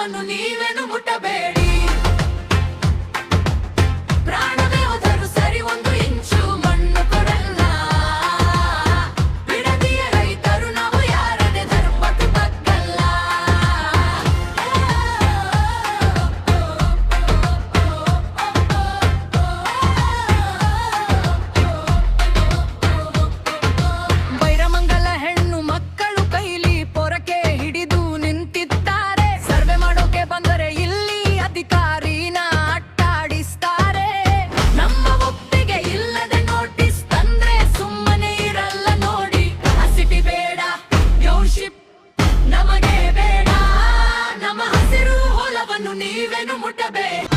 ಹೊಲವನ್ನು ನೀವೇನು ಮುಟ್ಟಬೇಡಿ. ಪ್ರಾಣವೇ ಹೋದರೂ ಸರಿ, ಒಂದು ಇಂಚು ಮಣ್ಣು ಕೊಡಲ್ಲ. ಬಿಡದಿಯ ರೈತರು ನಾವು ಯಾರದೇ ಧರ್ಮಕ್ಕೆ ಬಗ್ಗಲ್ಲ. ಬೈರಮಂಗಲ ಹೆಣ್ಣು ಮಕ್ಕಳು ಕೈಲಿ ಪೊರಕೆ ಹಿಡಿದು ನಿಂತಿದ್ದಾರೆ. ಸರ್ವೆ ಮಾಡೋಕೆ ಬಂದರೆ ಇಲ್ಲಿ ಅಧಿಕಾರಿನ ಅಟ್ಟಾಡಿಸ್ತಾರೆ. ನಮ್ಮ ಒಪ್ಪಿಗೆ ಇಲ್ಲದೆ ನೋಟಿಸ್ ತಂದ್ರೆ ಸುಮ್ಮನೆ ಇರಲ್ಲ ನೋಡಿ. ಅಸಿಟಿ ಬೇಡ, ಟೌನ್ಶಿಪ್ ನಮಗೆ ಬೇಡ. ನಮ್ಮ ಹಸಿರು ಹೊಲವನ್ನು ನೀವೇನು ಮುಟ್ಟಬೇಡ.